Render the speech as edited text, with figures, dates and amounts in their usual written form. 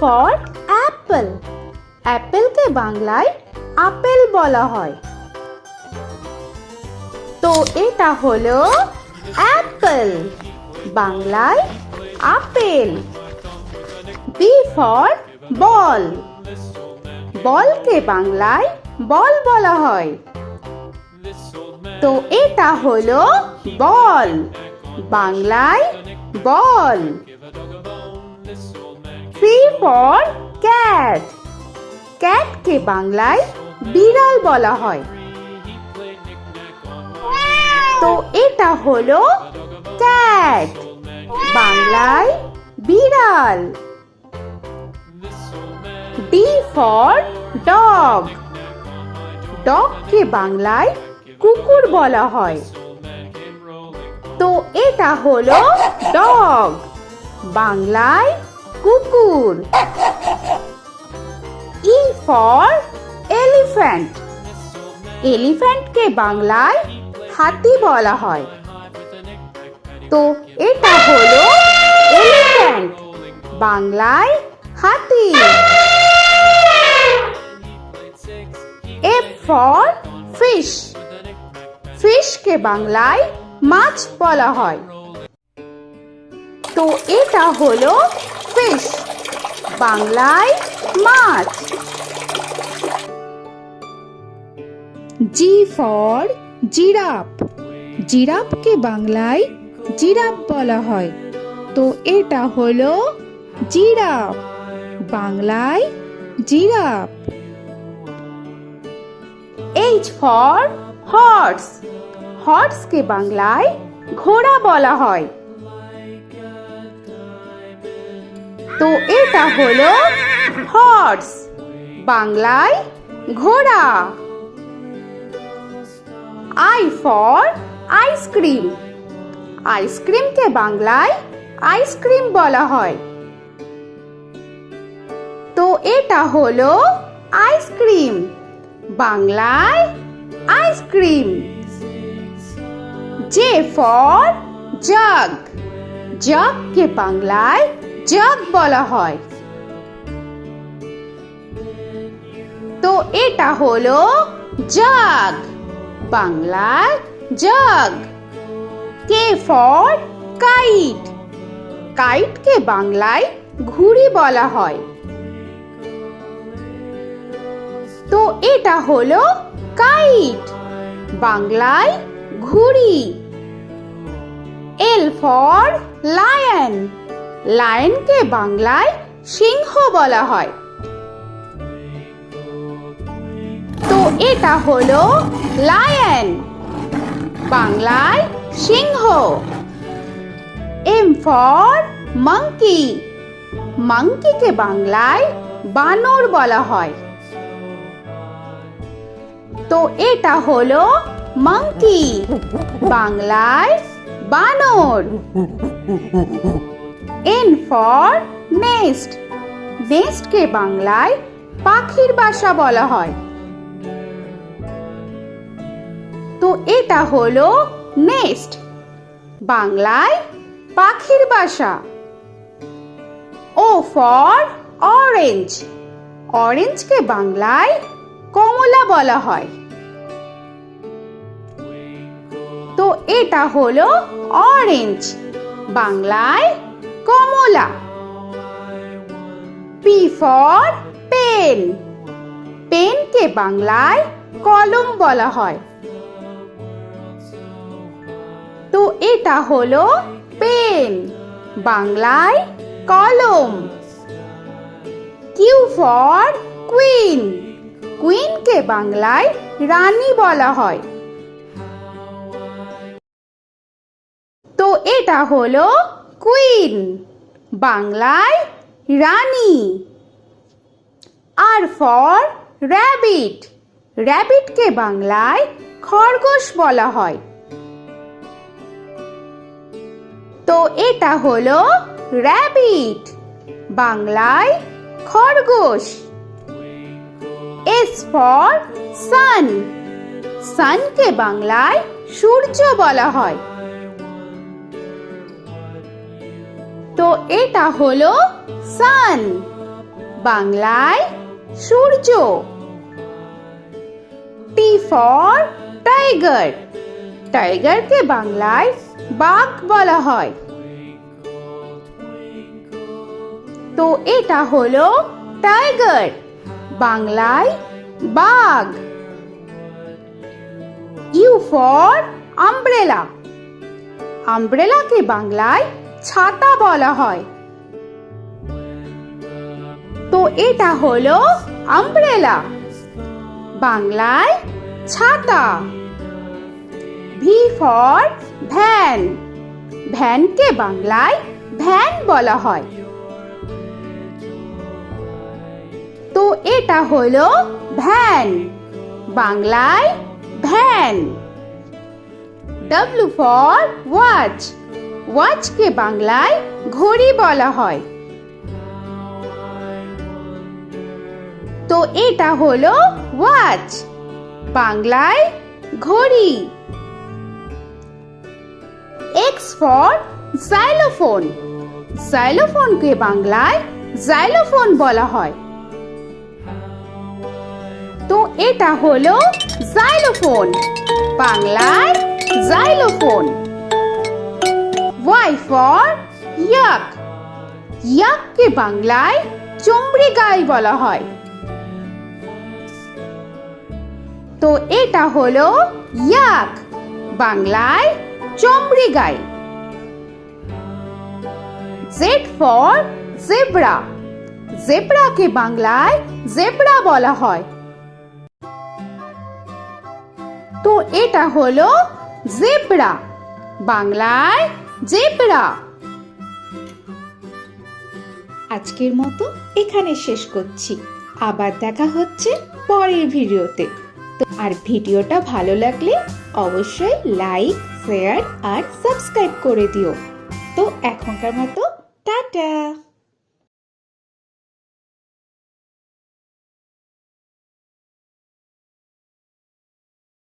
For Apple. অ্যাপেলকে বাংলায় apple বলা হয়। তো এটা হলো অ্যাপল, বাংলায় আপেল। B for ball. বলকে বাংলায় বল বলা হয়। তো এটা হলো বল, বাংলায় বল। C for cat. ক্যাটকে বাংলায় বিড়াল বলা হয়। তো এটা হলো ক্যাট, বাংলায় বিড়াল। D for dog. ডগকে বাংলায় কুকুর বলা হয়। তো এটা হলো ডগ, বাংলায় কুকুর। E for elephant. এলিফ্যান্টকে বাংলায় হাতি বলা হয়। তো এটা হলো এলিফ্যান্ট, বাংলায় হাতি। F for fish. ফিশকে বাংলায় মাছ বলা হয়। তো এটা হলো ফিশ, বাংলায় মাছ। G for giraffe. জিরাফকে বাংলায় জিরাফ বলা হয়। তো এটা হলো জিরাফ, বাংলায় জিরাফ। H for horse. হর্সকে বাংলায় ঘোড়া বলা হয়। তো এটা হলো হর্স, বাংলায় ঘোড়া। I for ice cream. আইসক্রিমকে বাংলায় আইসক্রিম বলা হয়। তো এটা হলো আইসক্রিম, বাংলায় আইসক্রিম। J for jug. জাগকে বাংলায় জাগ বলা হয়। তো এটা হলো জাগ, বাংলায় জাগ। K for kite. কাইটকে বাংলায় ঘুড়ি বলা হয়। তো এটা হলো কাইট, বাংলায় ঘুড়ি। L for lion. লায়নকে বাংলায় সিংহ বলা হয়। তো এটা হলো লায়ন, বাংলায় সিংহ। M for monkey. মাঙ্কিকে বাংলায় বানর বলা হয়। তো এটা হলো মাঙ্কি, বাংলায় বানর। N for nest. নেস্টকে বাংলায় পাখির বাসা বলা হয়। তো এটা হলো নেস্ট, বাংলায় পাখির বাসা। O for orange. অরেঞ্জকে বাংলায় কমলা বলা হয়। তো এটা হলো অরেঞ্জ, বাংলায় কমলা। P for pen. পেনকে বাংলায় কলম বলা হয়। তো এটা হলো পেন, বাংলায় কলম। Q for queen. কুইনকে বাংলায় রানী বলা হয়। তো এটা হলো কুইন, বাংলায় রানী। আর ফর র‍্যাবিট। র‍্যাবিটকে বাংলায় খরগোশ বলা হয়। তো এটা হলো র‍্যাবিট, বাংলায় খরগোশ। S for sun. সানকে বাংলায় সূর্য বলা হয়। তো এটা হলো সান, বাংলায় সূর্য। টি ফর টাইগার, টাইগারকে বাংলায় বাঘ বলা হয়। তো এটা হলো টাইগার, বাংলায় বাঘ। ইউ ফর আমব্রেলা, আমব্রেলাকে বাংলায় ছাতা বলা হয়। তো এটা হলো আমব্রেলা, বাংলায় ছাতা। ভি ফর ভ্যান, ভ্যানকে বাংলায় ভ্যান বলা হয়। তো এটা হলো ভ্যান, বাংলায় ভ্যান। ডব্লিউ ফর ওয়াচ, ওয়াচকে বাংলায় ঘড়ি বলা হয়। তো এটা হলো ওয়াচ, বাংলায় ঘড়ি। এক্স ফর জাইলোফোন, জাইলোফোনকে বাংলায় জাইলোফোন বলা হয়। তো এটা হলো জাইলোফোন, বাংলায় জাইলোফোন। ওয়াই ফর ইয়াক, ইয়াককে বাংলায় চমড়ি গাই বলা হয়। তো এটা হলো ইয়াক, বাংলায় চমড়ি গাই। জেড ফর জেব্রা, জেব্রাকে বাংলায় জেব্রা বলা হয়। তো এটা হলো জেব্রা, বাংলায় জেব্রা। আজকের মতো এখানে শেষ করছি, আবার দেখা হচ্ছে পরের ভিডিওতে। তো আর ভিডিওটা ভালো লাগলে অবশ্যই লাইক, শেয়ার আর সাবস্ক্রাইব করে দিও। তো এখনকার মতো